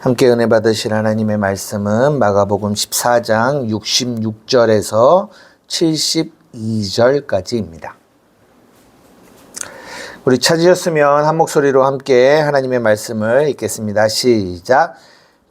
함께 은혜 받으실 하나님의 말씀은 마가복음 14장 66절에서 72절까지입니다. 우리 찾으셨으면 한 목소리로 함께 하나님의 말씀을 읽겠습니다. 시작.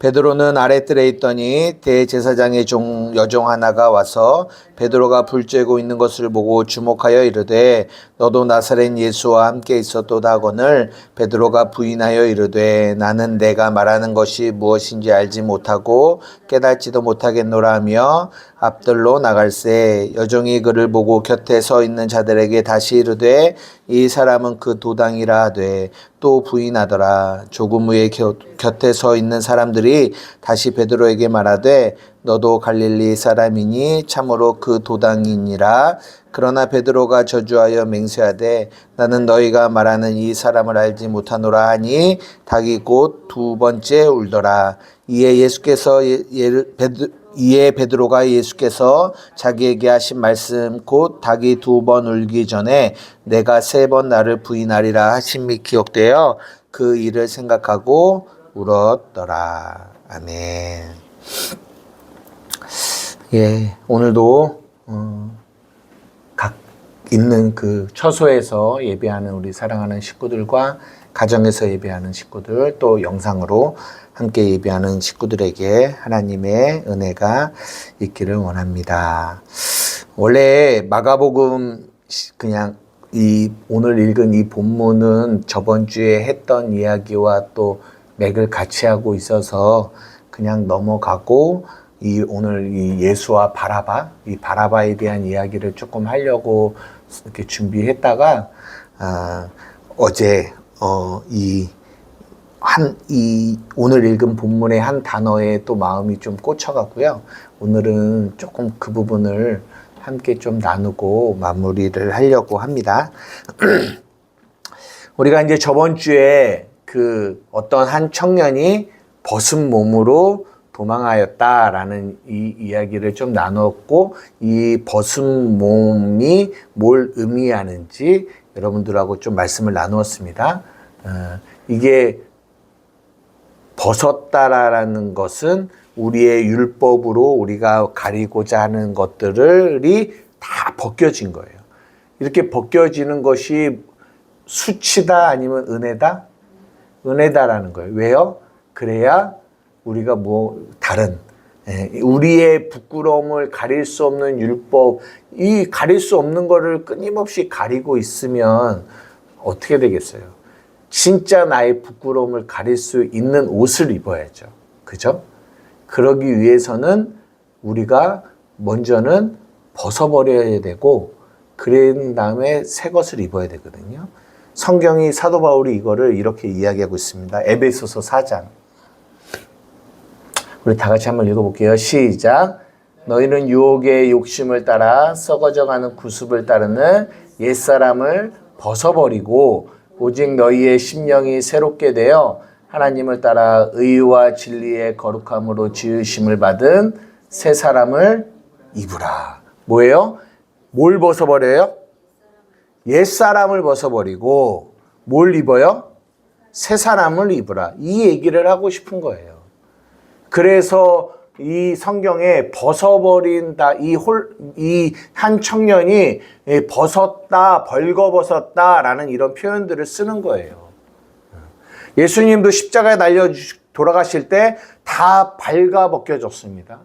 베드로는 아랫뜰에 있더니 대제사장의 여종 하나가 와서 베드로가 불 쬐고 있는 것을 보고 주목하여 이르되 너도 나사렛 예수와 함께 있었도다 하거늘 베드로가 부인하여 이르되 나는 내가 말하는 것이 무엇인지 알지 못하고 깨닫지도 못하겠노라 하며 앞들로 나갈새 여종이 그를 보고 곁에 서 있는 자들에게 다시 이르되 이 사람은 그 도당이라 하되 또 부인하더라. 조금 후에 곁에 서 있는 사람들이 다시 베드로에게 말하되 너도 갈릴리 사람이니 참으로 그 도당이니라. 그러나 베드로가 저주하여 맹세하되 나는 너희가 말하는 이 사람을 알지 못하노라 하니 닭이 곧 두 번째 울더라. 이에 베드로가 예수께서 자기에게 하신 말씀 곧 닭이 두 번 울기 전에 내가 세 번 나를 부인하리라 하심이 기억되어 그 일을 생각하고 울었더라. 아멘. 예, 오늘도 각 있는 그 처소에서 예배하는 우리 사랑하는 식구들과 가정에서 예배하는 식구들 또 영상으로 함께 예배하는 식구들에게 하나님의 은혜가 있기를 원합니다. 원래 마가복음 그냥 오늘 읽은 이 본문은 저번 주에 했던 이야기와 또 맥을 같이 하고 있어서 그냥 넘어가고 오늘 이 예수와 이 바라바에 대한 이야기를 조금 하려고 이렇게 준비했다가 어제 오늘 읽은 본문의 한 단어에 또 마음이 좀 꽂혀가고요. 오늘은 조금 그 부분을 함께 좀 나누고 마무리를 하려고 합니다. 우리가 이제 저번 주에 그 어떤 한 청년이 벗은 몸으로 도망하였다라는 이 이야기를 좀 나눴고 이 벗은 몸이 뭘 의미하는지 여러분들하고 좀 말씀을 나누었습니다. 이게 벗었다라는 것은 우리의 율법으로 우리가 가리고자 하는 것들이 다 벗겨진 거예요. 이렇게 벗겨지는 것이 수치다 아니면 은혜다? 은혜다라는 거예요. 왜요? 그래야 우리가 우리의 부끄러움을 가릴 수 없는 율법, 이 가릴 수 없는 거를 끊임없이 가리고 있으면 어떻게 되겠어요? 진짜 나의 부끄러움을 가릴 수 있는 옷을 입어야죠. 그죠? 그러기 위해서는 우리가 먼저는 벗어버려야 되고 그런 다음에 새 것을 입어야 되거든요. 성경이 사도 바울이 이거를 이렇게 이야기하고 있습니다. 에베소서 4장. 우리 다 같이 한번 읽어볼게요. 시작. 너희는 유혹의 욕심을 따라 썩어져가는 구습을 따르는 옛사람을 벗어버리고 오직 너희의 심령이 새롭게 되어 하나님을 따라 의와 진리의 거룩함으로 지으심을 받은 새 사람을 입으라. 뭐예요? 뭘 벗어버려요? 옛사람을 벗어버리고 뭘 입어요? 새 사람을 입으라. 이 얘기를 하고 싶은 거예요. 그래서 이 성경에 벗어버린다, 이 한 청년이 벗었다, 벌거벗었다라는 이런 표현들을 쓰는 거예요. 예수님도 십자가에 달려 돌아가실 때 다 발가벗겨졌습니다.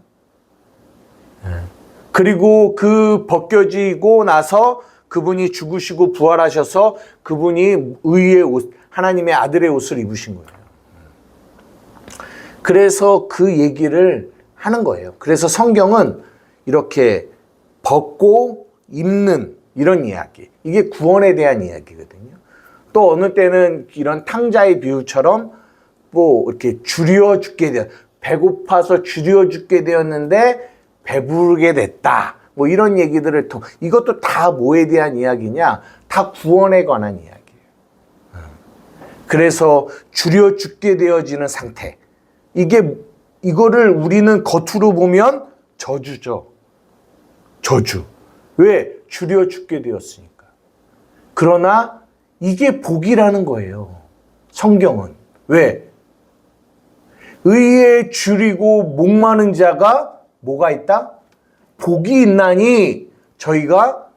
그리고 그 벗겨지고 나서 그분이 죽으시고 부활하셔서 그분이 의의 옷, 하나님의 아들의 옷을 입으신 거예요. 그래서 그 얘기를 하는 거예요. 그래서 성경은 이렇게 벗고 입는 이런 이야기. 이게 구원에 대한 이야기거든요. 또 어느 때는 이런 탕자의 비유처럼 뭐 이렇게 배고파서 줄여 죽게 되었는데 배부르게 됐다. 뭐 이런 얘기들을 이것도 다 뭐에 대한 이야기냐? 다 구원에 관한 이야기예요. 그래서 줄여 죽게 되어지는 상태. 이거를 우리는 겉으로 보면 저주죠. 저주. 왜? 줄여 죽게 되었으니까. 그러나 이게 복이라는 거예요. 성경은. 왜? 의에 줄이고 목마른 자가 뭐가 있다? 복이 있나니 저희가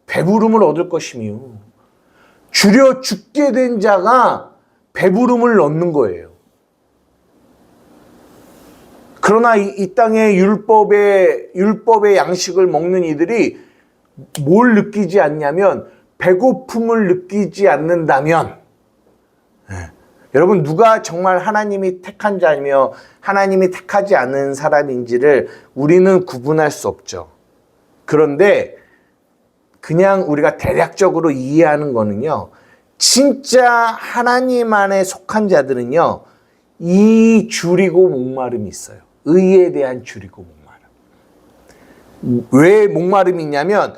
배부름을 얻을 것이며, 줄여 죽게 된 자가 배부름을 얻는 거예요. 그러나 이 땅의 율법의 양식을 먹는 이들이 뭘 느끼지 않냐면, 배고픔을 느끼지 않는다면, 여러분, 누가 정말 하나님이 택한 자며 하나님이 택하지 않은 사람인지를 우리는 구분할 수 없죠. 그런데 그냥 우리가 대략적으로 이해하는 거는요, 진짜 하나님 안에 속한 자들은요, 이 줄이고 목마름이 있어요. 의에 대한 줄이고 목마름. 왜 목마름이 있냐면,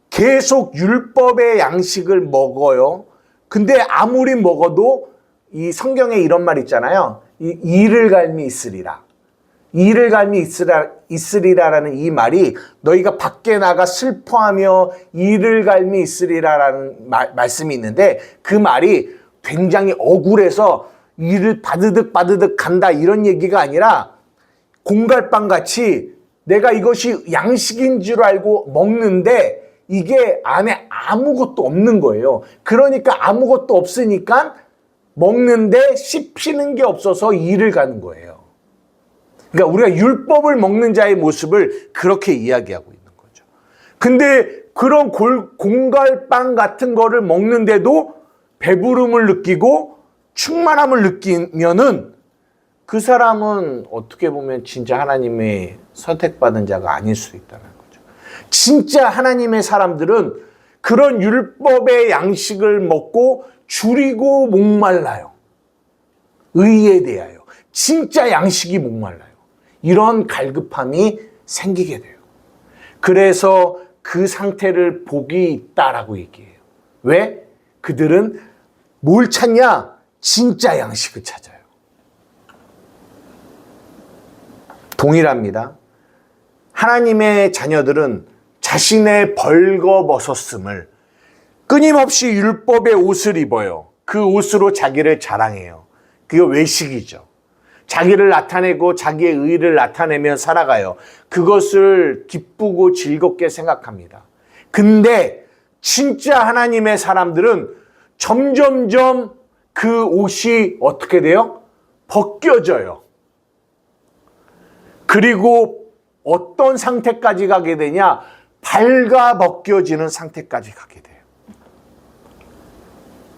계속 율법의 양식을 먹어요. 근데 아무리 먹어도 이 성경에 이런 말 있잖아요. 이를 갈미 있으리라. 이를 갈미 있으리라라는 이 말이, 너희가 밖에 나가 슬퍼하며 이를 갈미 있으리라라는 말씀이 있는데, 그 말이 굉장히 억울해서 이를 바드득 간다 이런 얘기가 아니라, 공갈빵 같이 내가 이것이 양식인 줄 알고 먹는데 이게 안에 아무것도 없는 거예요. 그러니까 아무것도 없으니까 먹는데 씹히는 게 없어서 이를 가는 거예요. 그러니까 우리가 율법을 먹는 자의 모습을 그렇게 이야기하고 있는 거죠. 근데 그런 공갈빵 같은 거를 먹는데도 배부름을 느끼고 충만함을 느끼면은, 그 사람은 어떻게 보면 진짜 하나님의 선택받은 자가 아닐 수 있다는 거죠. 진짜 하나님의 사람들은 그런 율법의 양식을 먹고 줄이고 목말라요. 의에 대하여. 진짜 양식이 목말라요. 이런 갈급함이 생기게 돼요. 그래서 그 상태를 복이 있다라고 얘기해요. 왜? 그들은 뭘 찾냐? 진짜 양식을 찾아요. 동일합니다. 하나님의 자녀들은 자신의 벌거벗었음을, 끊임없이 율법의 옷을 입어요. 그 옷으로 자기를 자랑해요. 그게 외식이죠. 자기를 나타내고 자기의 의를 나타내며 살아가요. 그것을 기쁘고 즐겁게 생각합니다. 근데 진짜 하나님의 사람들은 점점점 그 옷이 어떻게 돼요? 벗겨져요. 그리고 어떤 상태까지 가게 되냐? 발가 벗겨지는 상태까지 가게 돼요.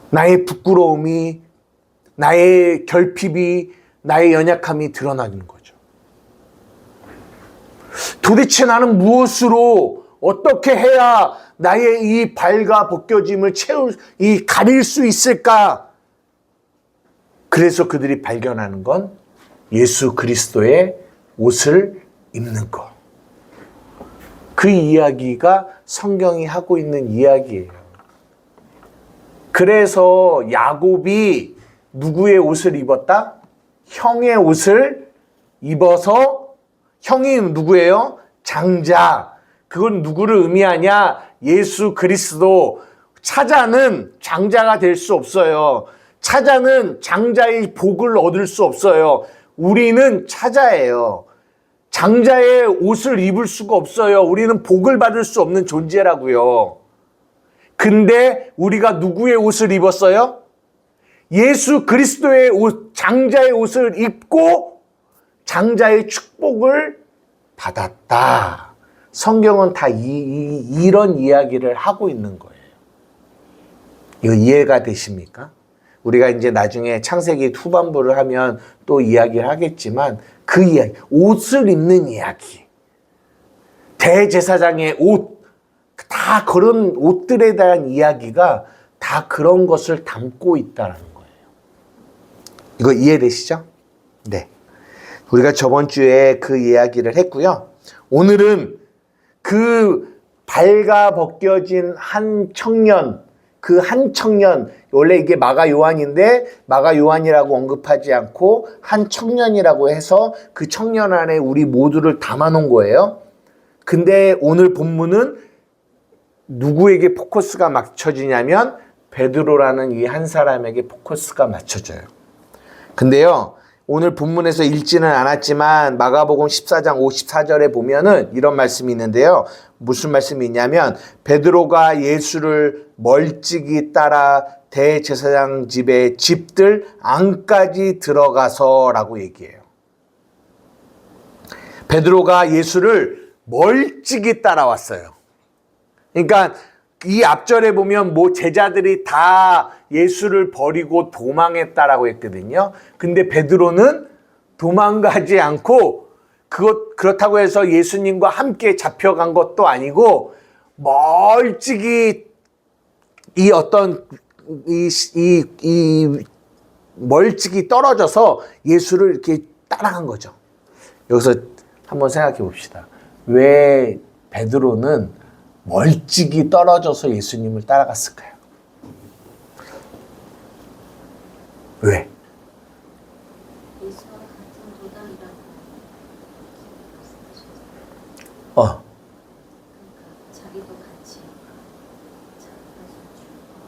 나의 부끄러움이, 나의 결핍이, 나의 연약함이 드러나는 거죠. 도대체 나는 무엇으로, 어떻게 해야 나의 이 발가 벗겨짐을 가릴 수 있을까? 그래서 그들이 발견하는 건 예수 그리스도의 옷을 입는 것. 그 이야기가 성경이 하고 있는 이야기예요. 그래서 야곱이 누구의 옷을 입었다? 형의 옷을 입어서, 형이 누구예요? 장자. 그건 누구를 의미하냐? 예수 그리스도. 차자는 장자가 될 수 없어요. 차자는 장자의 복을 얻을 수 없어요. 우리는 차자예요. 장자의 옷을 입을 수가 없어요. 우리는 복을 받을 수 없는 존재라고요. 근데 우리가 누구의 옷을 입었어요? 예수 그리스도의 옷, 장자의 옷을 입고 장자의 축복을 받았다. 성경은 다 이런 이야기를 하고 있는 거예요. 이거 이해가 되십니까? 우리가 이제 나중에 창세기 후반부를 하면 또 이야기를 하겠지만, 그 이야기, 옷을 입는 이야기, 대제사장의 옷, 다 그런 옷들에 대한 이야기가 다 그런 것을 담고 있다는 거예요. 이거 이해되시죠? 네. 우리가 저번 주에 그 이야기를 했고요. 오늘은 그 발가 벗겨진 한 청년, 그 한 청년, 원래 이게 마가 요한인데 마가 요한이라고 언급하지 않고 한 청년이라고 해서 그 청년 안에 우리 모두를 담아놓은 거예요. 근데 오늘 본문은 누구에게 포커스가 맞춰지냐면 베드로라는 이 한 사람에게 포커스가 맞춰져요. 근데요, 오늘 본문에서 읽지는 않았지만 마가복음 14장 54절에 보면은 이런 말씀이 있는데요. 무슨 말씀이 있냐면 베드로가 예수를 멀찍이 따라 대제사장 집의 집들 안까지 들어가서라고 얘기해요. 베드로가 예수를 멀찍이 따라왔어요. 그러니까 이 앞절에 보면 뭐 제자들이 다 예수를 버리고 도망했다라고 했거든요. 근데 베드로는 도망가지 않고 그렇다고 해서 예수님과 함께 잡혀간 것도 아니고 멀찍이 멀찍이 떨어져서 예수를 이렇게 따라간 거죠. 여기서 한번 생각해 봅시다. 왜 베드로는 멀찍이 떨어져서 예수님을 따라갔을까요? 왜? 예수와 같은 도당이라고 말씀하셨잖아요. 그러니까 자기도 같이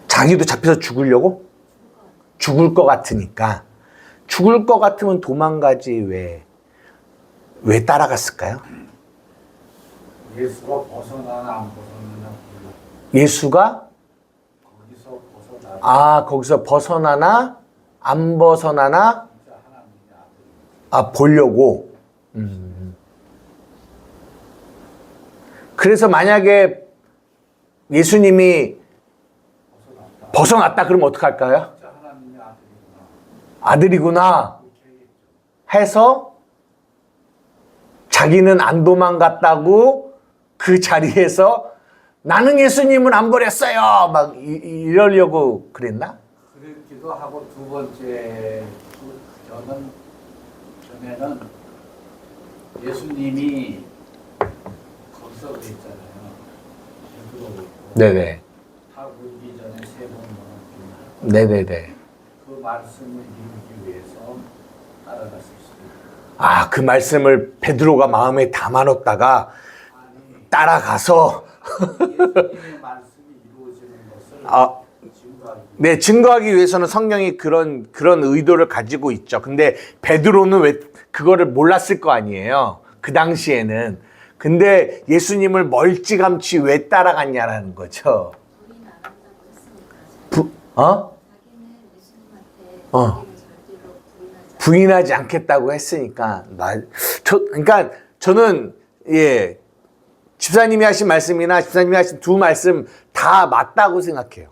자기도 잡혀서 죽으려고? 죽을 것 같으니까. 죽을 것 같으면 도망가지 왜 따라갔을까요? 예수가 벗어나나 안 벗어나나 몰라. 예수가 거기서 벗어나. 거기서 벗어나나 안 벗어나나 진짜 하나님의 아들. 보려고. 그래서 만약에 예수님이 벗어났다 그러면 어떡할까요? 진짜 하나님의 아들이구나. 아들이구나 해서 자기는 안 도망갔다고 그 자리에서 나는 예수님은 안 버렸어요 막 이러려고 그랬나? 그랬기도 하고 두 번째 전에는 예수님이 거기서 그랬잖아요. 네네. 타고 오기 전에 세 번 물었구나. 네네네. 그 말씀을 이루기 위해서 따라갔을 수도 있고. 그 말씀을 베드로가 마음에 담아놓다가 따라가서 예수님의 말씀이 이루어지는 것을 증거하기 네, 증거하기 위해서는 성경이 그런 의도를 가지고 있죠. 근데 베드로는 왜 그거를 몰랐을 거 아니에요. 그 당시에는. 근데 예수님을 멀찌감치 왜 따라갔냐라는 거죠. 부인 안 한다고 했으니까 자기는 예수님한테 자기는 절대로 부인하지 않겠다고 했으니까. 그러니까 저는 집사님이 하신 말씀이나 집사님이 하신 두 말씀 다 맞다고 생각해요.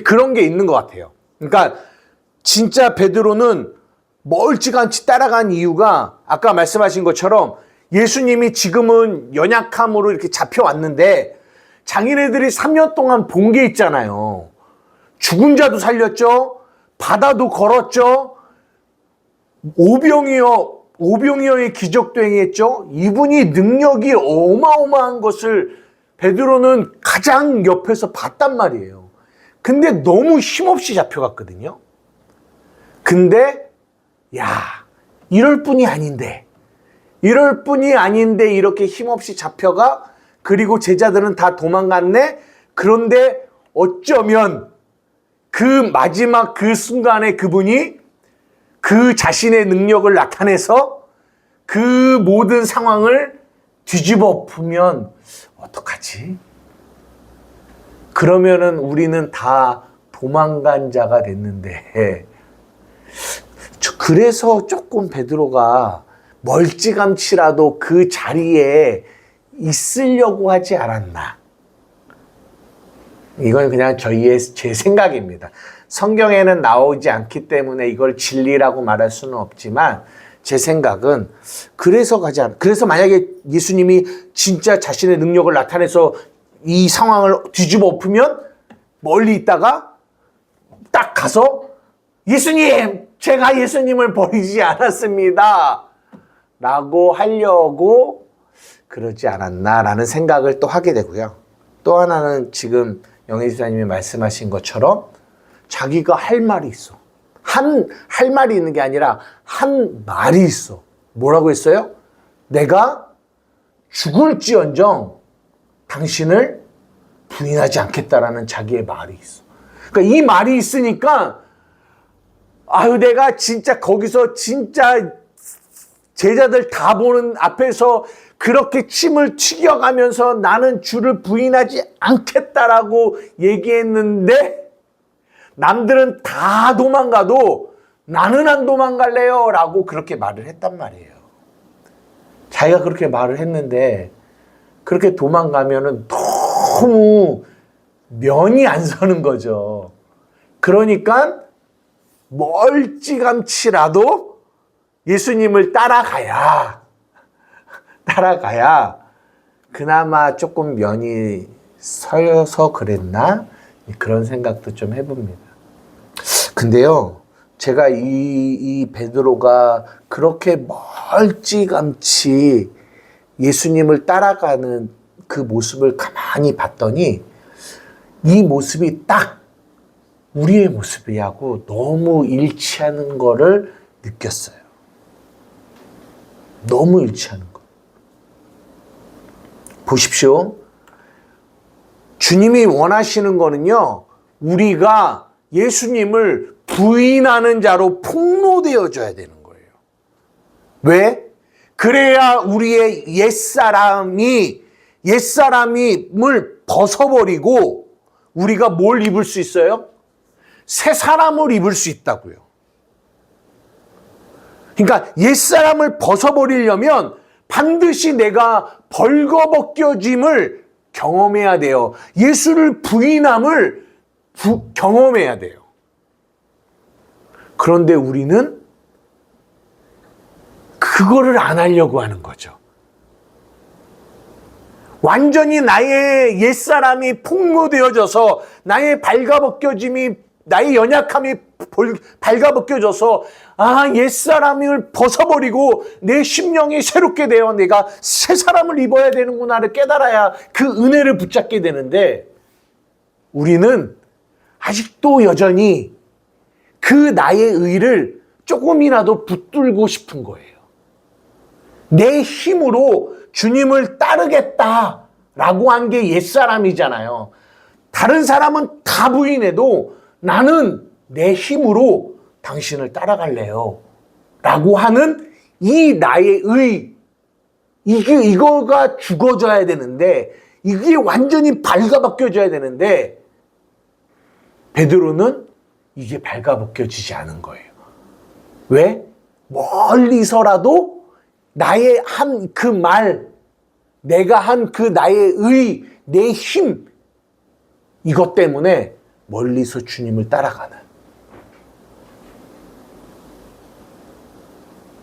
그런 게 있는 것 같아요. 그러니까 진짜 베드로는 멀찌감치 따라간 이유가 아까 말씀하신 것처럼 예수님이 지금은 연약함으로 이렇게 잡혀왔는데 자기네들이 3년 동안 본 게 있잖아요. 죽은 자도 살렸죠. 바다도 걸었죠. 오병이어의 기적도 행했죠. 이분이 능력이 어마어마한 것을 베드로는 가장 옆에서 봤단 말이에요. 근데 너무 힘없이 잡혀갔거든요. 근데 이럴 뿐이 아닌데 이렇게 힘없이 잡혀가. 그리고 제자들은 다 도망갔네. 그런데 어쩌면 그 마지막 그 순간에 그분이 그 자신의 능력을 나타내서 그 모든 상황을 뒤집어 엎으면 어떡하지? 그러면은 우리는 다 도망간 자가 됐는데, 그래서 조금 베드로가 멀찌감치라도 그 자리에 있으려고 하지 않았나. 이건 그냥 제 생각입니다. 성경에는 나오지 않기 때문에 이걸 진리라고 말할 수는 없지만 제 생각은 그래서 그래서 만약에 예수님이 진짜 자신의 능력을 나타내서 이 상황을 뒤집어 엎으면 멀리 있다가 딱 가서 예수님, 제가 예수님을 버리지 않았습니다 라고 하려고 그러지 않았나라는 생각을 또 하게 되고요. 또 하나는 지금 영희 집사님이 말씀하신 것처럼 자기가 할 말이 있어. 할 말이 있는 게 아니라 한 말이 있어. 뭐라고 했어요? 내가 죽을지언정 당신을 부인하지 않겠다라는 자기의 말이 있어. 그러니까 이 말이 있으니까 아유, 내가 진짜 거기서 진짜 제자들 다 보는 앞에서 그렇게 침을 튀겨가면서 나는 주를 부인하지 않겠다라고 얘기했는데 남들은 다 도망가도 나는 안 도망갈래요 라고 그렇게 말을 했단 말이에요. 자기가 그렇게 말을 했는데 그렇게 도망가면은 너무 면이 안 서는 거죠. 그러니까 멀찌감치라도 예수님을 따라가야 그나마 조금 면이 서서 그랬나? 그런 생각도 좀 해봅니다. 근데요, 제가 이 베드로가 그렇게 멀찌감치 예수님을 따라가는 그 모습을 가만히 봤더니 이 모습이 딱 우리의 모습이하고 너무 일치하는 거를 느꼈어요. 너무 일치하는 거. 보십시오. 주님이 원하시는 거는요, 우리가 예수님을 부인하는 자로 폭로되어져야 되는 거예요. 왜? 그래야 우리의 옛사람을 벗어버리고 우리가 뭘 입을 수 있어요? 새 사람을 입을 수 있다고요. 그러니까 옛사람을 벗어버리려면 반드시 내가 벌거벗겨짐을 경험해야 돼요. 예수를 부인함을 경험해야 돼요. 그런데 우리는 그거를 안 하려고 하는 거죠. 완전히 나의 옛사람이 폭로되어져서 나의 발가벗겨짐이 나의 연약함이 발가벗겨져서 옛사람을 벗어버리고 내 심령이 새롭게 되어 내가 새 사람을 입어야 되는구나를 깨달아야 그 은혜를 붙잡게 되는데 우리는 아직도 여전히 그 나의 의를 조금이라도 붙들고 싶은 거예요. 내 힘으로 주님을 따르겠다라고 한 게 옛사람이잖아요. 다른 사람은 다 부인해도 나는 내 힘으로 당신을 따라갈래요 라고 하는 이 나의 의, 이거가 죽어져야 되는데 이게 완전히 발가벗겨져야 되는데 베드로는 이게 발가벗겨지지 않은 거예요. 왜? 멀리서라도 나의 한 그 말, 내가 한 그 나의 의, 내 힘, 이것 때문에 멀리서 주님을 따라가는.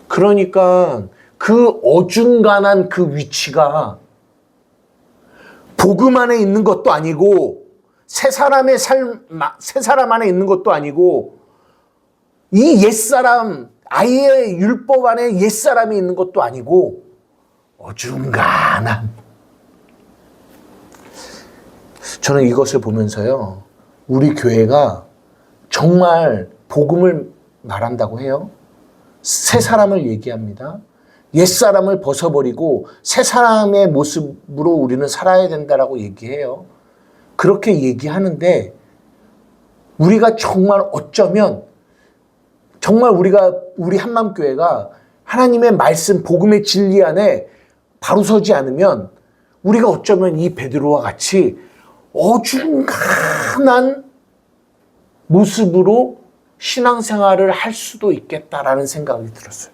그러니까 그 어중간한 그 위치가 복음 안에 있는 것도 아니고 새 사람 안에 있는 것도 아니고 이 옛사람, 아예 율법 안에 옛사람이 있는 것도 아니고 어중간한. 저는 이것을 보면서요, 우리 교회가 정말 복음을 말한다고 해요. 새 사람을 얘기합니다. 옛사람을 벗어버리고 새 사람의 모습으로 우리는 살아야 된다라고 얘기해요. 그렇게 얘기하는데 우리가 정말 어쩌면 정말 우리 한맘교회가 하나님의 말씀, 복음의 진리 안에 바로 서지 않으면 우리가 어쩌면 이 베드로와 같이 어중간한 모습으로 신앙생활을 할 수도 있겠다라는 생각이 들었어요.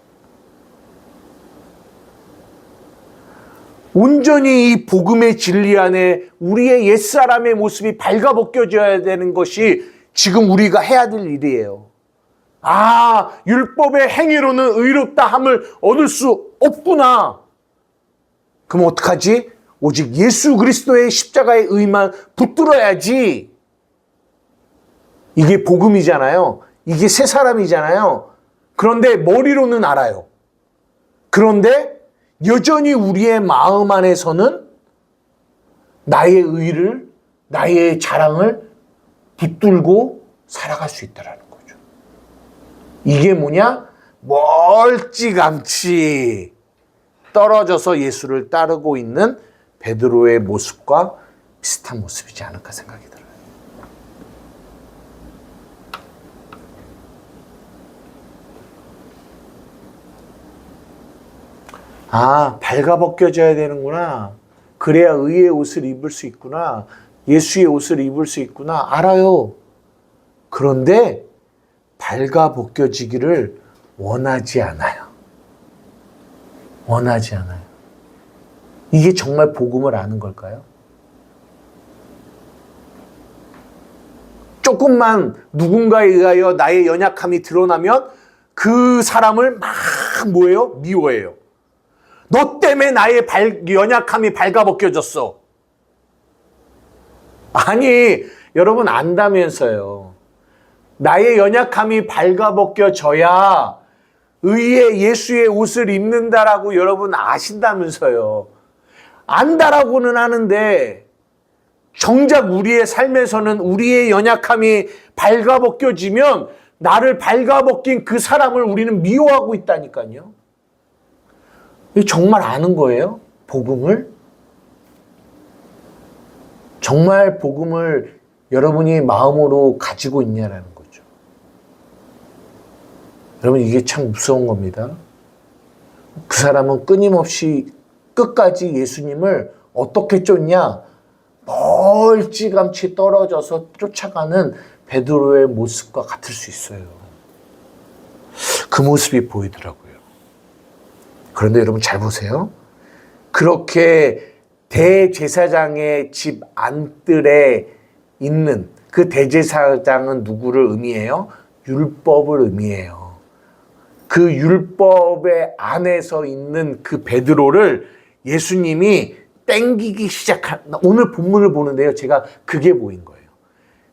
온전히 이 복음의 진리 안에 우리의 옛사람의 모습이 발가벗겨져야 되는 것이 지금 우리가 해야 될 일이에요. 율법의 행위로는 의롭다 함을 얻을 수 없구나. 그럼 어떡하지? 오직 예수 그리스도의 십자가의 의만 붙들어야지. 이게 복음이잖아요. 이게 새 사람이잖아요. 그런데 머리로는 알아요. 그런데 여전히 우리의 마음 안에서는 나의 의를, 나의 자랑을 붙들고 살아갈 수 있다라는 거죠. 이게 뭐냐? 멀찌감치 떨어져서 예수를 따르고 있는 베드로의 모습과 비슷한 모습이지 않을까 생각이 들어요. 아, 발가벗겨져야 되는구나. 그래야 의의 옷을 입을 수 있구나. 예수의 옷을 입을 수 있구나. 알아요. 그런데 발가벗겨지기를 원하지 않아요. 원하지 않아요. 이게 정말 복음을 아는 걸까요? 조금만 누군가에 의하여 나의 연약함이 드러나면 그 사람을 막 뭐예요? 미워해요. 너 때문에 나의 연약함이 발가벗겨졌어. 아니, 여러분 안다면서요. 나의 연약함이 발가벗겨져야 의의 예수의 옷을 입는다라고 여러분 아신다면서요. 안다라고는 하는데 정작 우리의 삶에서는 우리의 연약함이 발가벗겨지면 나를 발가벗긴 그 사람을 우리는 미워하고 있다니까요. 이게 정말 아는 거예요? 복음을? 정말 복음을 여러분이 마음으로 가지고 있냐라는 거죠. 여러분 이게 참 무서운 겁니다. 그 사람은 끊임없이 끝까지 예수님을 어떻게 쫓냐? 멀찌감치 떨어져서 쫓아가는 베드로의 모습과 같을 수 있어요. 그 모습이 보이더라고요. 그런데 여러분 잘 보세요. 그렇게 대제사장의 집 안뜰에 있는 그 대제사장은 누구를 의미해요? 율법을 의미해요. 그 율법의 안에서 있는 그 베드로를 예수님이 땡기기 시작한, 오늘 본문을 보는데요. 제가 그게 보인 거예요.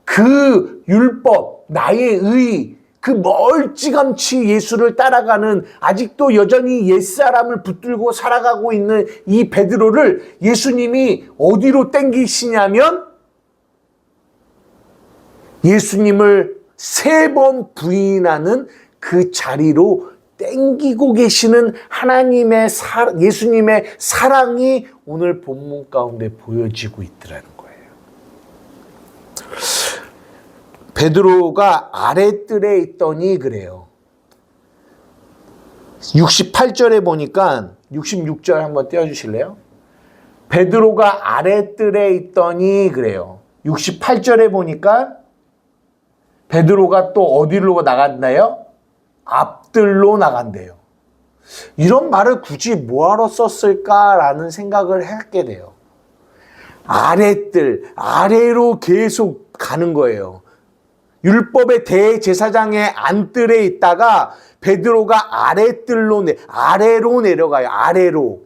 그 율법, 나의 의, 그 멀찌감치 예수를 따라가는 아직도 여전히 옛사람을 붙들고 살아가고 있는 이 베드로를 예수님이 어디로 땡기시냐면 예수님을 3번 부인하는 그 자리로 땡기고 계시는 하나님의 예수님의 사랑이 오늘 본문 가운데 보여지고 있더라는 거예요. 베드로가 아랫뜰에 있더니 그래요. 68절에 보니까 66절 한번 띄워주실래요? 베드로가 아랫뜰에 있더니 그래요. 68절에 보니까 베드로가 또 어디로 나갔나요? 앞뜰로 나간대요. 이런 말을 굳이 뭐하러 썼을까라는 생각을 하게 돼요. 아랫뜰, 아래로 계속 가는 거예요. 율법의 대제사장의 안뜰에 있다가 베드로가 아래로 내려가요. 아래로.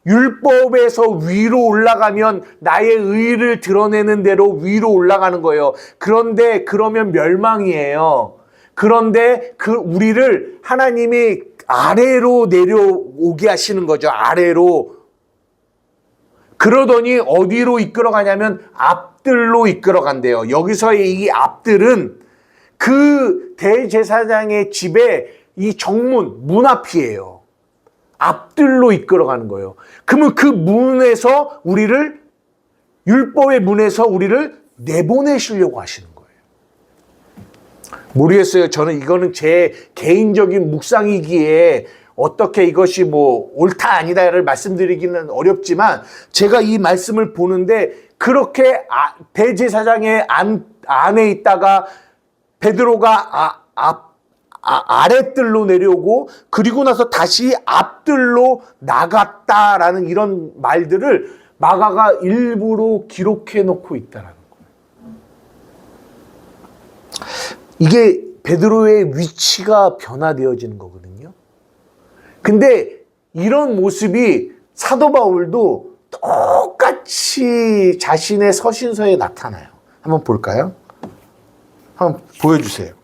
율법에서 위로 올라가면 나의 의를 드러내는 대로 위로 올라가는 거예요. 그런데 그러면 멸망이에요. 그런데 우리를 하나님이 아래로 내려오게 하시는 거죠. 아래로. 그러더니 어디로 이끌어가냐면 앞뜰로 이끌어간대요. 여기서의 이 앞뜰은 그 대제사장의 집의 이 정문, 문 앞이에요. 앞뜰로 이끌어가는 거예요. 그러면 그 문에서 율법의 문에서 우리를 내보내시려고 하시는 거예요. 모르겠어요. 저는 이거는 제 개인적인 묵상이기에 어떻게 이것이 뭐 옳다 아니다를 말씀드리기는 어렵지만 제가 이 말씀을 보는데 그렇게 대제사장의 안에 있다가 베드로가 아랫뜰로 내려오고 그리고 나서 다시 앞뜰로 나갔다라는 이런 말들을 마가가 일부러 기록해 놓고 있다는 거예요. 이게 베드로의 위치가 변화되어지는 거거든요. 근데 이런 모습이 사도 바울도 똑같이 자신의 서신서에 나타나요. 한번 볼까요? 한번 보여주세요.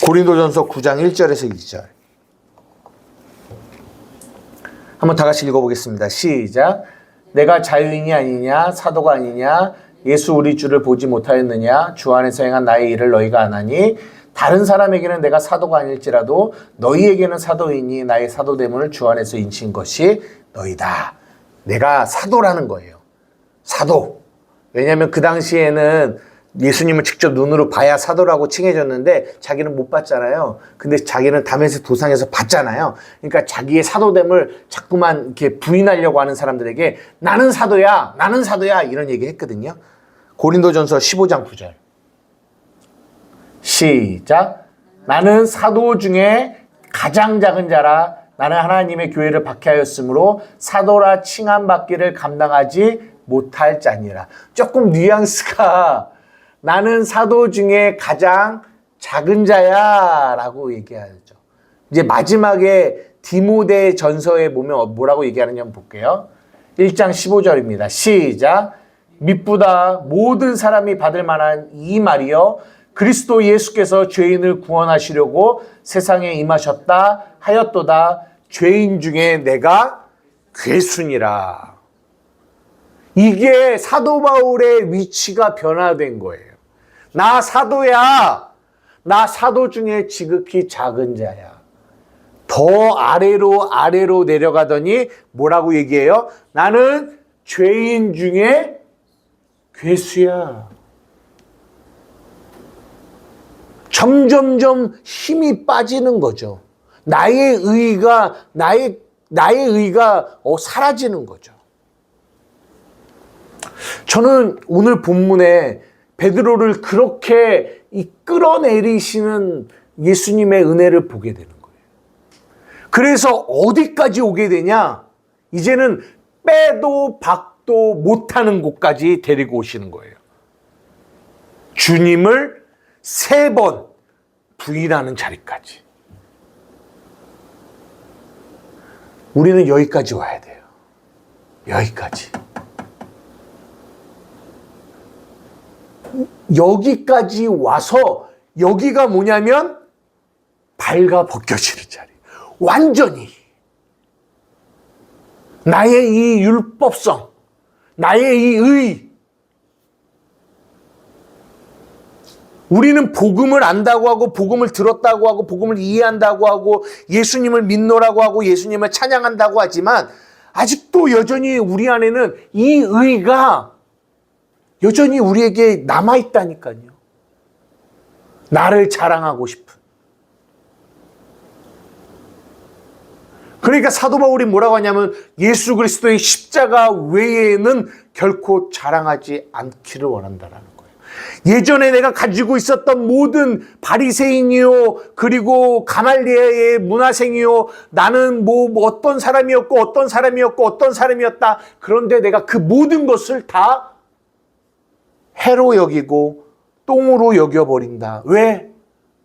고린도전서 9장 1절에서 2절. 한번 다 같이 읽어보겠습니다. 시작. 내가 자유인이 아니냐 사도가 아니냐 예수 우리 주를 보지 못하였느냐 주 안에서 행한 나의 일을 너희가 안 하니 다른 사람에게는 내가 사도가 아닐지라도 너희에게는 사도이니 나의 사도됨을 주 안에서 인친 것이 너희다. 내가 사도라는 거예요. 사도. 왜냐하면 그 당시에는 예수님을 직접 눈으로 봐야 사도라고 칭해졌는데 자기는 못 봤잖아요. 근데 자기는 다메섹 도상에서 봤잖아요. 그러니까 자기의 사도됨을 자꾸만 이렇게 부인하려고 하는 사람들에게 나는 사도야, 나는 사도야 이런 얘기 했거든요. 고린도전서 15장 9절. 시작. 나는 사도 중에 가장 작은 자라. 나는 하나님의 교회를 박해하였으므로 사도라 칭함받기를 감당하지 못할 자니라. 조금 뉘앙스가 나는 사도 중에 가장 작은 자야 라고 얘기하죠. 이제 마지막에 디모데 전서에 보면 뭐라고 얘기하는지 한번 볼게요. 1장 15절입니다. 시작. 미쁘다 모든 사람이 받을 만한 이 말이여 그리스도 예수께서 죄인을 구원하시려고 세상에 임하셨다 하였도다. 죄인 중에 내가 괴순이라. 이게 사도 바울의 위치가 변화된 거예요. 나 사도야. 나 사도 중에 지극히 작은 자야. 더 아래로 내려가더니 뭐라고 얘기해요? 나는 죄인 중에 괴수야. 점점점 힘이 빠지는 거죠. 나의 의가 사라지는 거죠. 저는 오늘 본문에 베드로를 그렇게 끌어내리시는 예수님의 은혜를 보게 되는 거예요. 그래서 어디까지 오게 되냐? 이제는 빼도 박도 못하는 곳까지 데리고 오시는 거예요. 주님을 3번 부인하는 자리까지. 우리는 여기까지 와야 돼요. 여기까지. 여기까지 와서 여기가 뭐냐면 발가 벗겨지는 자리. 완전히 나의 이 율법성, 나의 이 의. 우리는 복음을 안다고 하고 복음을 들었다고 하고 복음을 이해한다고 하고 예수님을 믿노라고 하고 예수님을 찬양한다고 하지만 아직도 여전히 우리 안에는 이 의가 여전히 우리에게 남아있다니까요. 나를 자랑하고 싶은. 그러니까 사도 바울이 뭐라고 하냐면 예수 그리스도의 십자가 외에는 결코 자랑하지 않기를 원한다라는 거예요. 예전에 내가 가지고 있었던 모든 바리새인이요 그리고 가말리엘의 문화생이요 나는 뭐 어떤 사람이었고 어떤 사람이었고 어떤 사람이었다. 그런데 내가 그 모든 것을 다 해로 여기고 똥으로 여겨버린다. 왜?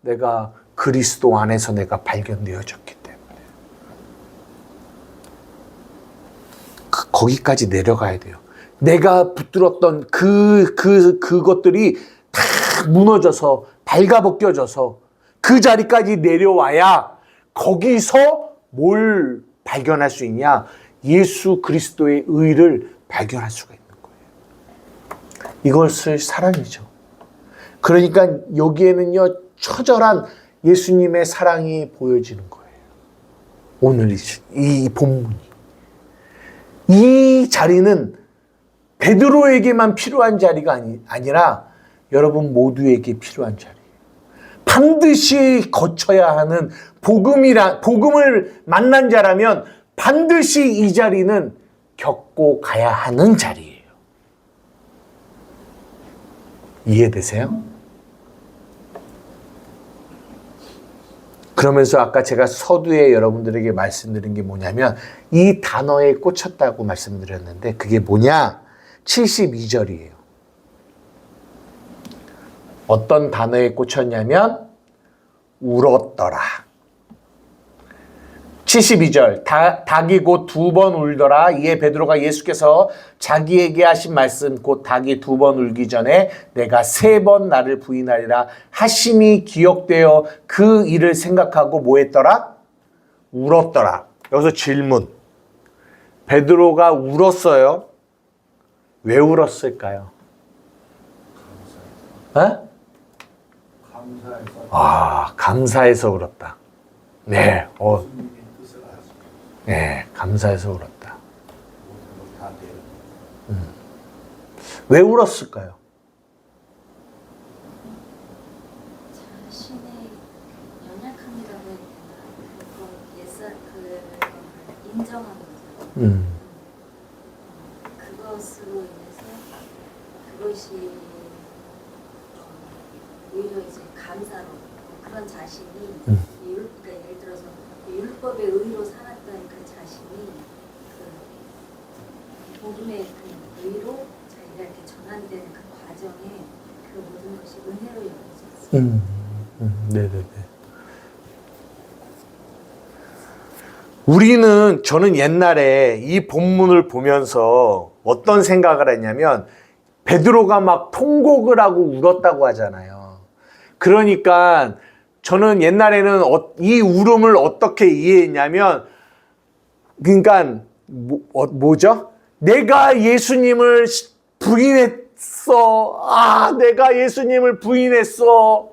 내가 그리스도 안에서 내가 발견되어졌기 때문에. 거기까지 내려가야 돼요. 내가 붙들었던 그것들이 다 무너져서 발가벗겨져서 그 자리까지 내려와야 거기서 뭘 발견할 수 있냐? 예수 그리스도의 의를 발견할 수가 있는 거예요. 이것을 사랑이죠. 그러니까 여기에는요 처절한 예수님의 사랑이 보여지는 거예요. 오늘 이 본문이. 이 자리는 베드로에게만 필요한 자리가 아니라 여러분 모두에게 필요한 자리예요. 반드시 거쳐야 하는 복음을 만난 자라면 반드시 이 자리는 겪고 가야 하는 자리예요. 이해되세요? 그러면서 아까 제가 서두에 여러분들에게 말씀드린 게 뭐냐면 이 단어에 꽂혔다고 말씀드렸는데 그게 뭐냐? 72절이에요. 어떤 단어에 꽂혔냐면 울었더라. 72절 닭이 곧 2번 울더라. 이에 베드로가 예수께서 자기에게 하신 말씀 곧 닭이 2번 울기 전에 내가 3번 나를 부인하리라 하심이 기억되어 그 일을 생각하고 뭐 했더라? 울었더라. 여기서 질문. 베드로가 울었어요. 왜 울었을까요? 감사해서 울었다. 네, 네, 감사해서 울었다. 왜 울었을까요? 인정하는 거죠. 그것으로 인해서 그것이 오히려 이제 감사로 그런 자신이 그러니까 예를 들어서 율법의 의로 살았던 그 자신이 그 복음의 그 의로 자기가 이렇게 전환되는 그 과정에 그 모든 것이 은혜로 이루어졌어요. 네네네. 저는 옛날에 이 본문을 보면서 어떤 생각을 했냐면, 베드로가 막 통곡을 하고 울었다고 하잖아요. 그러니까 저는 옛날에는 이 울음을 어떻게 이해했냐면, 그러니까 뭐죠? 내가 예수님을 부인했어. 내가 예수님을 부인했어.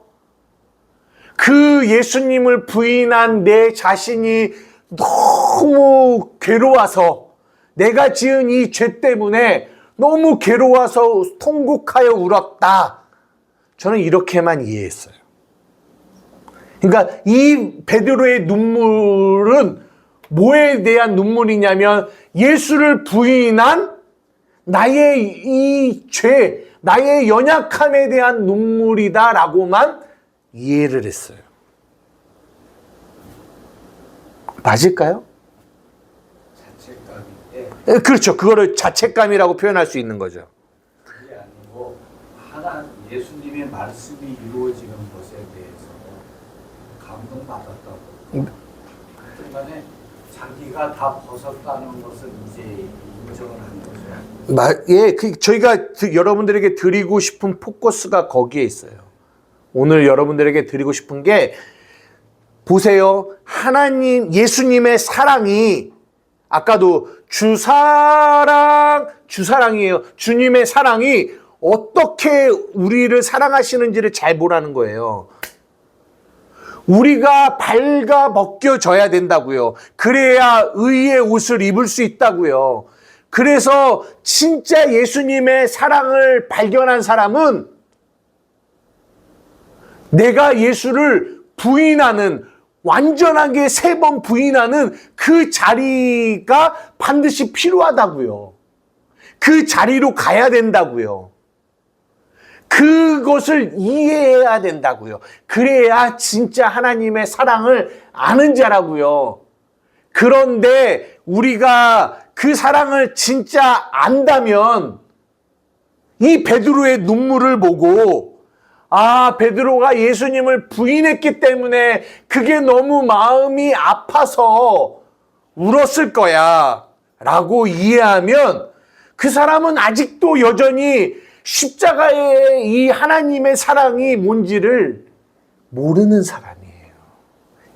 그 예수님을 부인한 내 자신이 너무 괴로워서, 내가 지은 이 죄 때문에 너무 괴로워서 통곡하여 울었다. 저는 이렇게만 이해했어요. 그러니까 이 베드로의 눈물은 뭐에 대한 눈물이냐면, 예수를 부인한 나의 이 죄, 나의 연약함에 대한 눈물이다라고만 이해를 했어요. 맞을까요? 자책감인데 그렇죠. 그거를 자책감이라고 표현할 수 있는 거죠. 그게 아니고 예수님의 말씀이 이루어지는 것에 대해서 감동받았다고. 하여튼간에 자기가 다 벗었다는 것을 이제 인정을 한 거죠. 예, 저희가 여러분들에게 드리고 싶은 포커스가 거기에 있어요. 오늘 여러분들에게 드리고 싶은 게, 보세요. 예수님의 사랑이, 아까도 주사랑이에요. 주님의 사랑이 어떻게 우리를 사랑하시는지를 잘 보라는 거예요. 우리가 발가 벗겨져야 된다고요. 그래야 의의 옷을 입을 수 있다고요. 그래서 진짜 예수님의 사랑을 발견한 사람은 내가 예수를 부인하는, 완전하게 3번 부인하는 그 자리가 반드시 필요하다고요. 그 자리로 가야 된다고요. 그것을 이해해야 된다고요. 그래야 진짜 하나님의 사랑을 아는 자라고요. 그런데 우리가 그 사랑을 진짜 안다면, 이 베드로의 눈물을 보고, 베드로가 예수님을 부인했기 때문에 그게 너무 마음이 아파서 울었을 거야 라고 이해하면, 그 사람은 아직도 여전히 십자가의 이 하나님의 사랑이 뭔지를 모르는 사람이에요.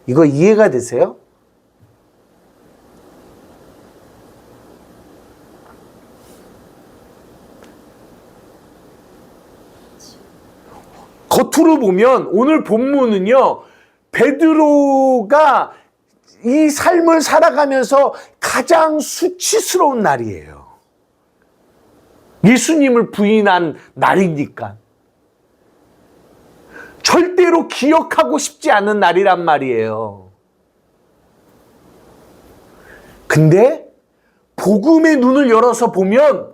이거 이해가 되세요? 겉으로 보면 오늘 본문은요, 베드로가 이 삶을 살아가면서 가장 수치스러운 날이에요. 예수님을 부인한 날이니까. 절대로 기억하고 싶지 않은 날이란 말이에요. 근데 복음의 눈을 열어서 보면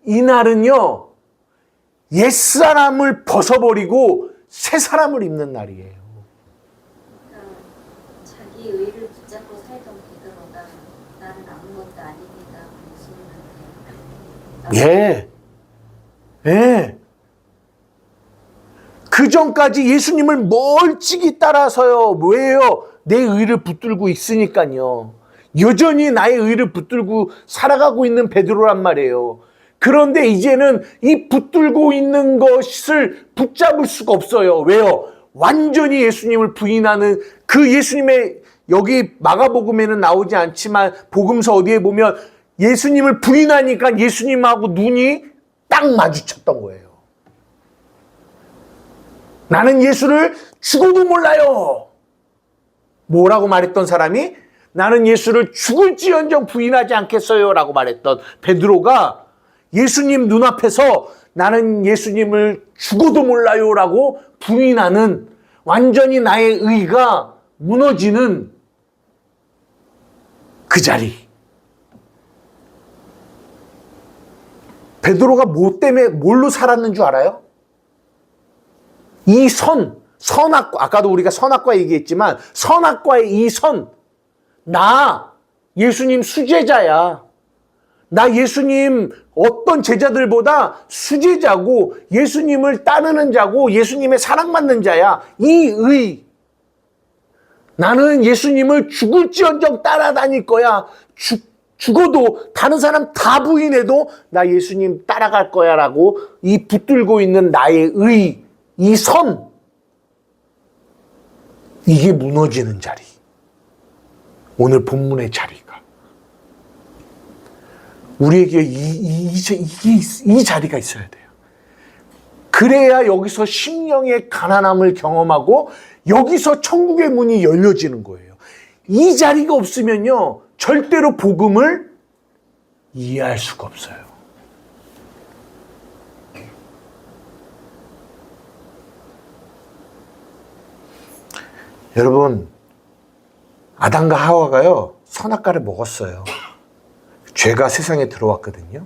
이 날은요, 옛사람을 벗어버리고 새 사람을 입는 날이에요. 그러니까 자기 의를 붙잡고 살던 베드로가 나는 아무것도 아닙니다. 예수님한테. 예. 그 전까지 예수님을 멀찍이 따라서요. 왜요? 내 의를 붙들고 있으니까요. 여전히 나의 의를 붙들고 살아가고 있는 베드로란 말이에요. 그런데 이제는 이 붙들고 있는 것을 붙잡을 수가 없어요. 왜요? 완전히 예수님을 부인하는 그 예수님의, 여기 마가복음에는 나오지 않지만 복음서 어디에 보면 예수님을 부인하니까 예수님하고 눈이 딱 마주쳤던 거예요. 나는 예수를 죽어도 몰라요. 뭐라고 말했던 사람이? 나는 예수를 죽을지언정 부인하지 않겠어요 라고 말했던 베드로가 예수님 눈앞에서 나는 예수님을 죽어도 몰라요 라고 부인하는, 완전히 나의 의가 무너지는 그 자리. 베드로가 뭐 때문에 뭘로 살았는 줄 알아요? 이 선악과, 아까도 우리가 선악과 얘기했지만 선악과의 이 나 예수님 수제자야. 나 예수님 어떤 제자들보다 수제자고 예수님을 따르는 자고 예수님의 사랑받는 자야. 나는 예수님을 죽을지언정 따라다닐 거야. 죽어도 다른 사람 다 부인해도 나 예수님 따라갈 거야 라고 이 붙들고 있는 나의 이 이게 무너지는 자리. 오늘 본문의 자리가. 우리에게 이 자리가 있어야 돼요. 그래야 여기서 심령의 가난함을 경험하고 여기서 천국의 문이 열려지는 거예요. 이 자리가 없으면요, 절대로 복음을 이해할 수가 없어요. 여러분, 아담과 하와가요, 선악과를 먹었어요. 죄가 세상에 들어왔거든요.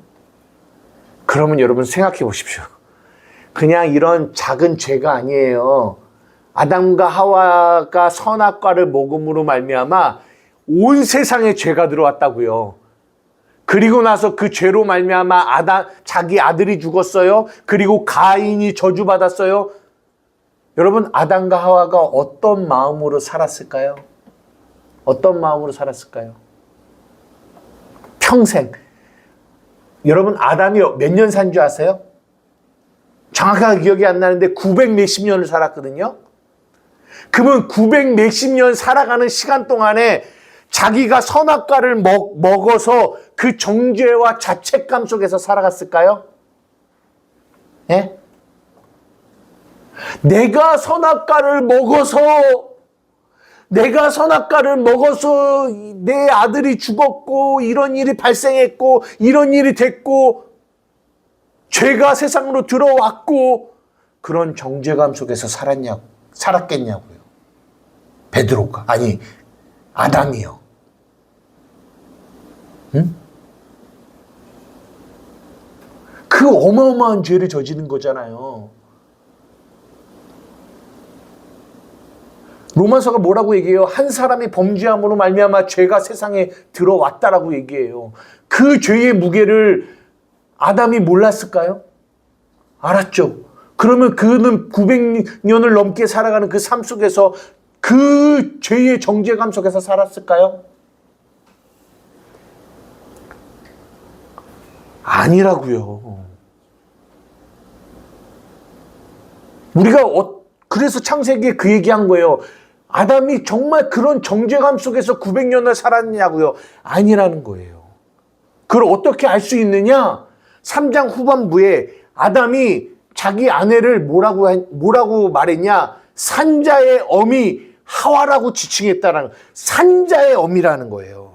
그러면 여러분 생각해 보십시오. 그냥 이런 작은 죄가 아니에요. 아담과 하와가 선악과를 먹음으로 말미암아 온 세상에 죄가 들어왔다고요. 그리고 나서 그 죄로 말미암아 자기 아들이 죽었어요. 그리고 가인이 저주받았어요. 여러분, 아담과 하와가 어떤 마음으로 살았을까요? 어떤 마음으로 살았을까요? 평생. 여러분, 아담이 몇 년 산 줄 아세요? 정확하게 기억이 안 나는데 900 몇십 년을 살았거든요. 그러면 900 몇십 년 살아가는 시간 동안에 자기가 선악과를 먹어서 그 정죄와 자책감 속에서 살아갔을까요? 예? 내가 선악과를 먹어서 내 아들이 죽었고 이런 일이 발생했고 이런 일이 됐고 죄가 세상으로 들어왔고 그런 정죄감 속에서 살았겠냐고요. 베드로가 아니 아담이요. 응? 그 어마어마한 죄를 저지른 거잖아요. 로마서가 뭐라고 얘기해요? 한 사람이 범죄함으로 말미암아 죄가 세상에 들어왔다라고 얘기해요. 그 죄의 무게를 아담이 몰랐을까요? 알았죠. 그러면 그는 900년을 넘게 살아가는 그 삶 속에서 그 죄의 정죄감 속에서 살았을까요? 아니라고요. 우리가 그래서 창세기에 그 얘기한 거예요. 아담이 정말 그런 정죄감 속에서 900년을 살았냐고요? 아니라는 거예요. 그걸 어떻게 알 수 있느냐? 3장 후반부에 아담이 자기 아내를 뭐라고 말했냐? 산자의 어미 하와라고 지칭했다라는 산자의 어미라는 거예요.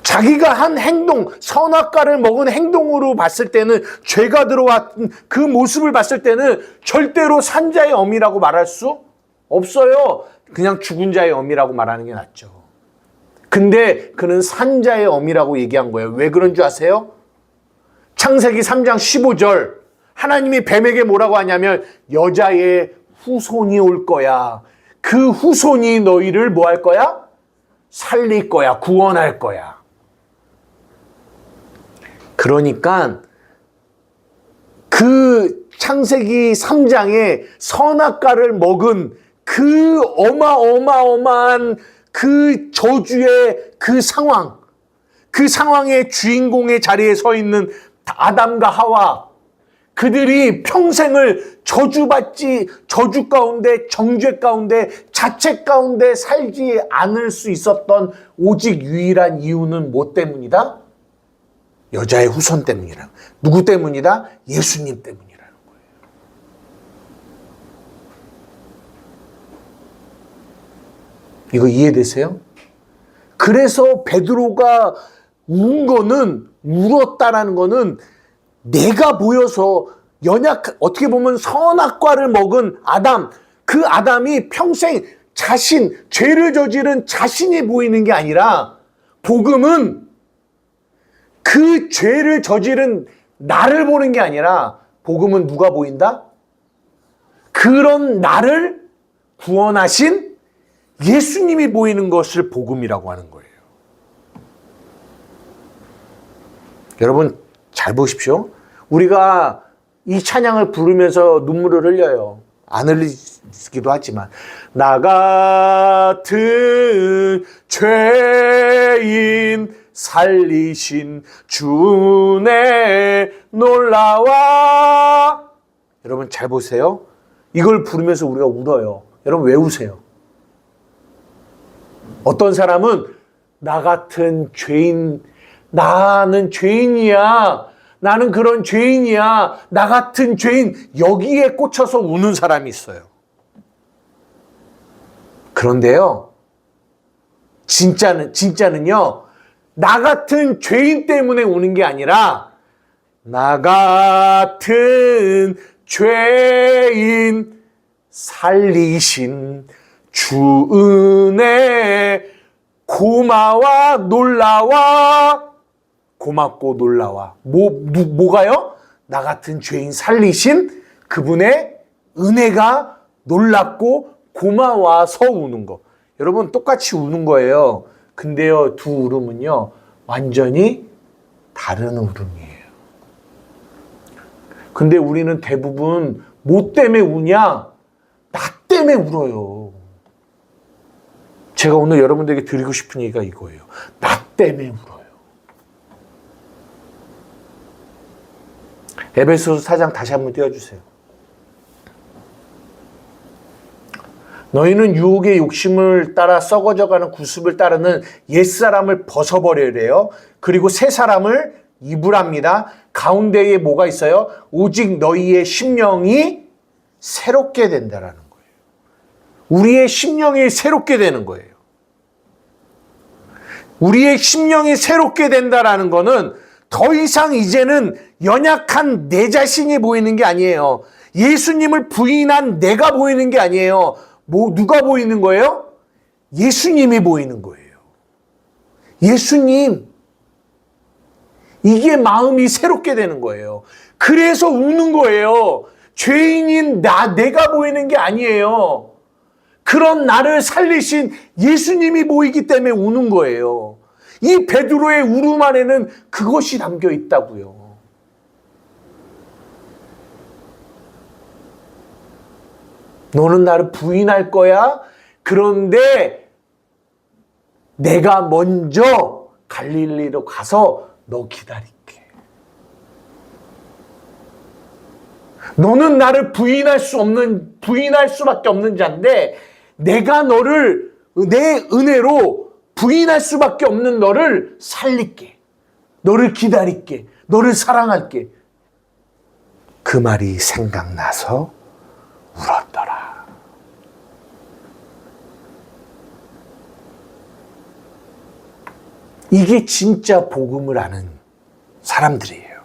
자기가 한 행동, 선악과를 먹은 행동으로 봤을 때는 죄가 들어왔던 그 모습을 봤을 때는 절대로 산자의 어미라고 말할 수 없어요. 그냥 죽은 자의 어미라고 말하는 게 낫죠. 근데 그는 산자의 어미라고 얘기한 거예요. 왜 그런 줄 아세요? 창세기 3장 15절 하나님이 뱀에게 뭐라고 하냐면 여자의 후손이 올 거야. 그 후손이 너희를 뭐 할 거야? 살릴 거야. 구원할 거야. 그러니까 그 창세기 3장에 선악과를 먹은 그 어마어마한 그 저주의 그 상황의 주인공의 자리에 서 있는 아담과 하와, 그들이 평생을 저주 가운데, 정죄 가운데, 자책 가운데 살지 않을 수 있었던 오직 유일한 이유는 뭐 때문이다? 여자의 후손 때문이라. 누구 때문이다? 예수님 때문이라는 거예요. 이거 이해되세요? 그래서 베드로가 울었다라는 거는 내가 보여서 어떻게 보면 선악과를 먹은 아담, 그 아담이 평생 죄를 저지른 자신이 보이는 게 아니라 복음은 그 죄를 저지른 나를 보는 게 아니라 복음은 누가 보인다? 그런 나를 구원하신 예수님이 보이는 것을 복음이라고 하는 거예요. 여러분 잘 보십시오. 우리가 이 찬양을 부르면서 눈물을 흘려요. 안 흘리기도 하지만 나 같은 죄인 살리신 주 은혜 놀라와. 여러분 잘 보세요. 이걸 부르면서 우리가 울어요. 여러분 왜 우세요? 어떤 사람은 나 같은 죄인, 나는 죄인이야. 나는 그런 죄인이야. 나 같은 죄인. 여기에 꽂혀서 우는 사람이 있어요. 그런데요. 진짜는요. 나 같은 죄인 때문에 우는 게 아니라 나 같은 죄인 살리신 주 은혜 고마워 놀라워. 고맙고 놀라워. 뭐가요? 나 같은 죄인 살리신 그분의 은혜가 놀랍고 고마워서 우는 거. 여러분 똑같이 우는 거예요. 근데요, 두 울음은요 완전히 다른 울음이에요. 근데 우리는 대부분 뭐 때문에 우냐? 나 때문에 울어요. 제가 오늘 여러분들에게 드리고 싶은 얘기가 이거예요. 나 때문에 울어요. 에베소서 4장 다시 한번 띄워주세요. 너희는 유혹의 욕심을 따라 썩어져가는 구습을 따르는 옛사람을 벗어버리래요. 그리고 새 사람을 입으랍니다. 가운데에 뭐가 있어요? 오직 너희의 심령이 새롭게 된다라는 거예요. 우리의 심령이 새롭게 되는 거예요. 우리의 심령이 새롭게 된다라는 거는 더 이상 이제는 연약한 내 자신이 보이는 게 아니에요. 예수님을 부인한 내가 보이는 게 아니에요. 누가 보이는 거예요? 예수님이 보이는 거예요. 예수님. 이게 마음이 새롭게 되는 거예요. 그래서 우는 거예요. 죄인인 내가 보이는 게 아니에요. 그런 나를 살리신 예수님이 보이기 때문에 우는 거예요. 이 베드로의 울음 안에는 그것이 담겨 있다고요. 너는 나를 부인할 거야? 그런데 내가 먼저 갈릴리로 가서 너 기다릴게. 너는 나를 부인할 수밖에 없는 자인데 내가 너를 내 은혜로 부인할 수밖에 없는 너를 살릴게. 너를 기다릴게. 너를 사랑할게. 그 말이 생각나서 울었더라. 이게 진짜 복음을 아는 사람들이에요.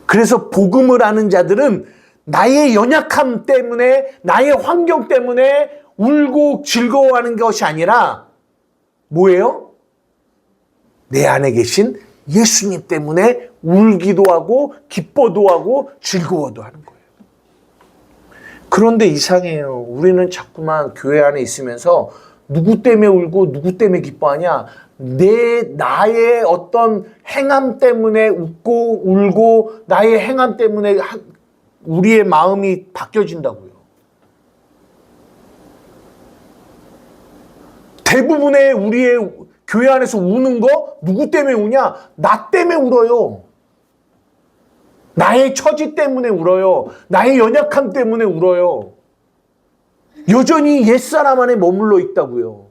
그래서 복음을 아는 자들은 나의 연약함 때문에, 나의 환경 때문에 울고 즐거워하는 것이 아니라 뭐예요? 내 안에 계신 예수님 때문에 울기도 하고 기뻐도 하고 즐거워도 하는 거예요. 그런데 이상해요. 우리는 자꾸만 교회 안에 있으면서 누구 때문에 울고 누구 때문에 기뻐하냐? 나의 어떤 행함 때문에 웃고 울고 나의 행함 때문에 우리의 마음이 바뀌어진다고요. 대부분의 우리의 교회 안에서 우는 거 누구 때문에 우냐? 나 때문에 울어요. 나의 처지 때문에 울어요. 나의 연약함 때문에 울어요. 여전히 옛사람 안에 머물러 있다고요.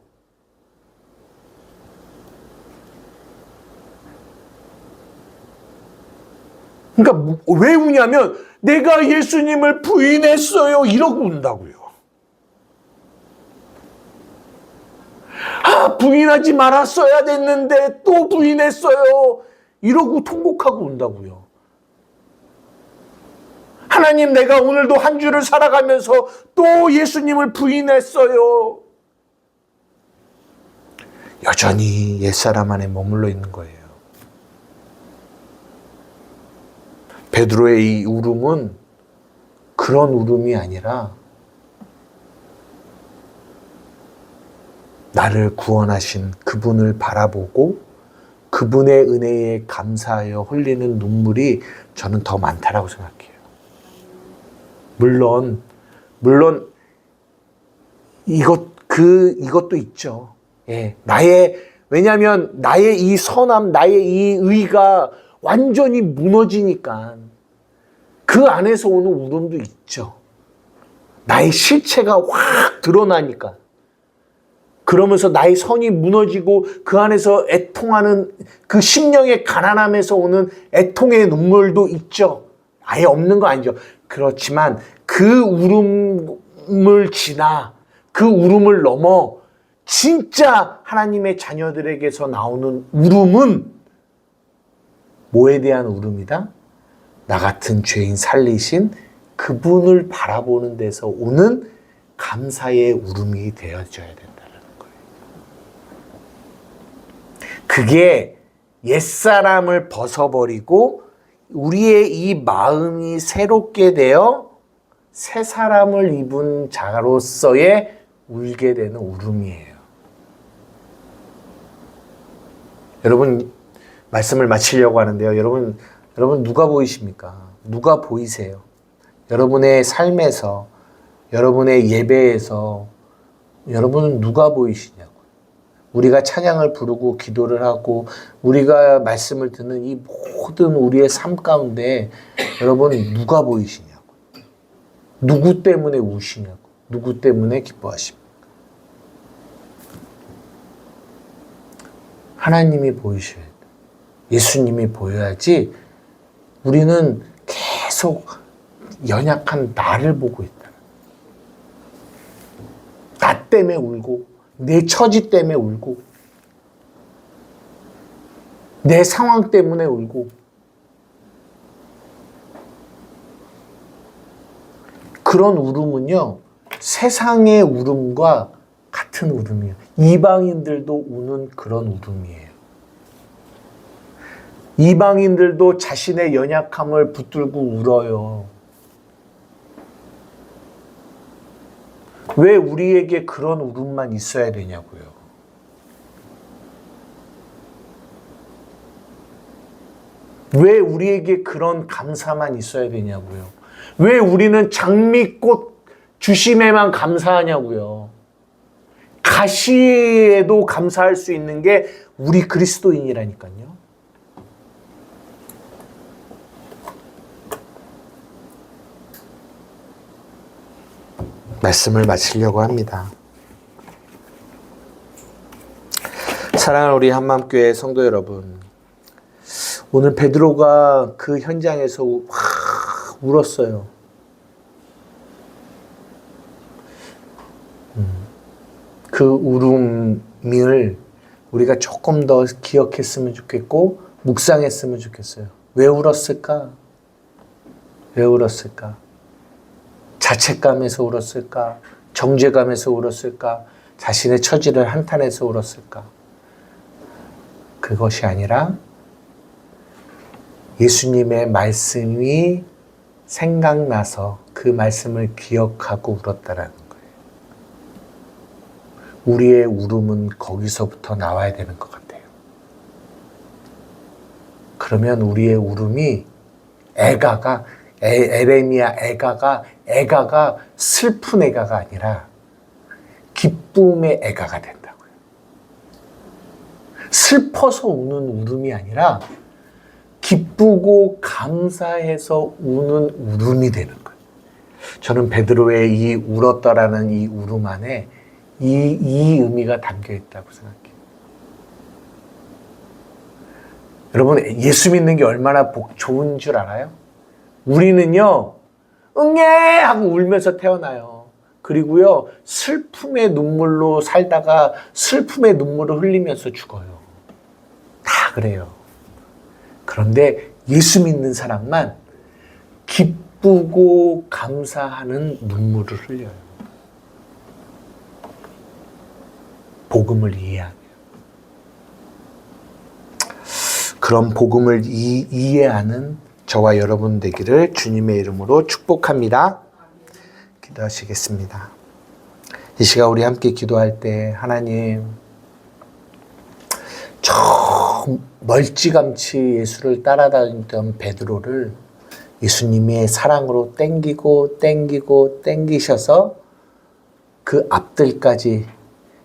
그러니까 왜 우냐면 내가 예수님을 부인했어요. 이러고 운다고요. 부인하지 말았어야 됐는데 또 부인했어요. 이러고 통곡하고 운다고요. 하나님, 내가 오늘도 한 주를 살아가면서 또 예수님을 부인했어요. 여전히 옛사람 안에 머물러 있는 거예요. 베드로의 이 울음은 그런 울음이 아니라 나를 구원하신 그분을 바라보고 그분의 은혜에 감사하여 흘리는 눈물이 저는 더 많다라고 생각해요. 물론 이것도 있죠. 예, 왜냐하면 나의 이 선함, 나의 이 의가 완전히 무너지니까 그 안에서 오는 울음도 있죠. 나의 실체가 확 드러나니까. 그러면서 나의 선이 무너지고 그 안에서 애통하는 그 심령의 가난함에서 오는 애통의 눈물도 있죠. 아예 없는 거 아니죠. 그렇지만 그 울음을 지나 그 울음을 넘어 진짜 하나님의 자녀들에게서 나오는 울음은 뭐에 대한 울음이다? 나 같은 죄인 살리신 그분을 바라보는 데서 오는 감사의 울음이 되어져야 된다는 거예요. 그게 옛사람을 벗어버리고 우리의 이 마음이 새롭게 되어 새 사람을 입은 자로서의 울게 되는 울음이에요. 여러분, 말씀을 마치려고 하는데요. 여러분 누가 보이십니까? 누가 보이세요? 여러분의 삶에서, 여러분의 예배에서 여러분은 누가 보이시냐고요. 우리가 찬양을 부르고 기도를 하고 우리가 말씀을 듣는 이 모든 우리의 삶 가운데 여러분 누가 보이시냐고. 누구 때문에 우시냐고. 누구 때문에 기뻐하십니까? 하나님이 보이셔야 돼요. 예수님이 보여야지 우리는 계속 연약한 나를 보고 있다. 나 때문에 울고 내 처지 때문에 울고 내 상황 때문에 울고 그런 울음은요 세상의 울음과 같은 울음이에요. 이방인들도 우는 그런 울음이에요. 이방인들도 자신의 연약함을 붙들고 울어요. 왜 우리에게 그런 울음만 있어야 되냐고요. 왜 우리에게 그런 감사만 있어야 되냐고요. 왜 우리는 장미꽃 주심에만 감사하냐고요. 가시에도 감사할 수 있는 게 우리 그리스도인이라니까요. 말씀을 마치려고 합니다. 사랑하는 우리 한마음교회 성도 여러분, 오늘 베드로가 그 현장에서 울었어요. 그 울음을 우리가 조금 더 기억했으면 좋겠고 묵상했으면 좋겠어요. 왜 울었을까? 왜 울었을까? 자책감에서 울었을까? 정죄감에서 울었을까? 자신의 처지를 한탄해서 울었을까? 그것이 아니라 예수님의 말씀이 생각나서 그 말씀을 기억하고 울었다라는 거예요. 우리의 울음은 거기서부터 나와야 되는 것 같아요. 그러면 우리의 울음이 에레미야 애가가 슬픈 애가가 아니라 기쁨의 애가가 된다고요. 슬퍼서 우는 울음이 아니라 기쁘고 감사해서 우는 울음이 되는 거예요. 저는 베드로의 이 울었다라는 이 울음 안에 이 의미가 담겨 있다고 생각해요. 여러분, 예수 믿는 게 얼마나 좋은 줄 알아요? 우리는요, 응애! 하고 울면서 태어나요. 그리고요, 슬픔의 눈물로 살다가 슬픔의 눈물을 흘리면서 죽어요. 다 그래요. 그런데 예수 믿는 사람만 기쁘고 감사하는 눈물을 흘려요. 복음을 이해하게. 그런 복음을 이해하는 저와 여러분 되기를 주님의 이름으로 축복합니다. 기도하시겠습니다. 이 시간 우리 함께 기도할 때 하나님 저 멀찌감치 예수를 따라다니던 베드로를 예수님의 사랑으로 땡기셔서 그 앞들까지,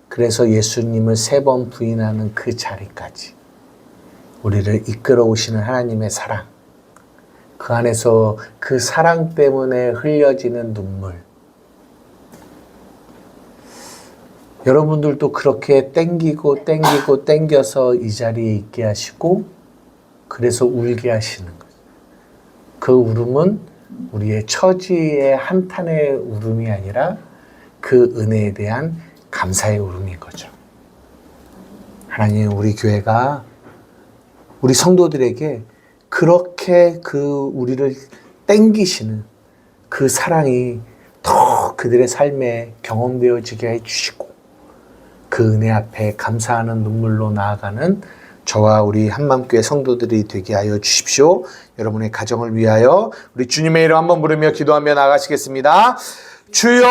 그래서 예수님을 3번 부인하는 그 자리까지 우리를 이끌어 오시는 하나님의 사랑, 그 안에서 그 사랑 때문에 흘려지는 눈물, 여러분들도 그렇게 땡겨서 이 자리에 있게 하시고 그래서 울게 하시는 거죠. 그 울음은 우리의 처지의 한탄의 울음이 아니라 그 은혜에 대한 감사의 울음인 거죠. 하나님, 우리 교회가 우리 성도들에게 그렇게 그 우리를 땡기시는 그 사랑이 더 그들의 삶에 경험되어지게 해주시고 그 은혜 앞에 감사하는 눈물로 나아가는 저와 우리 한맘교회 성도들이 되게 하여 주십시오. 여러분의 가정을 위하여 우리 주님의 이름 한번 부르며 기도하며 나가시겠습니다. 주여!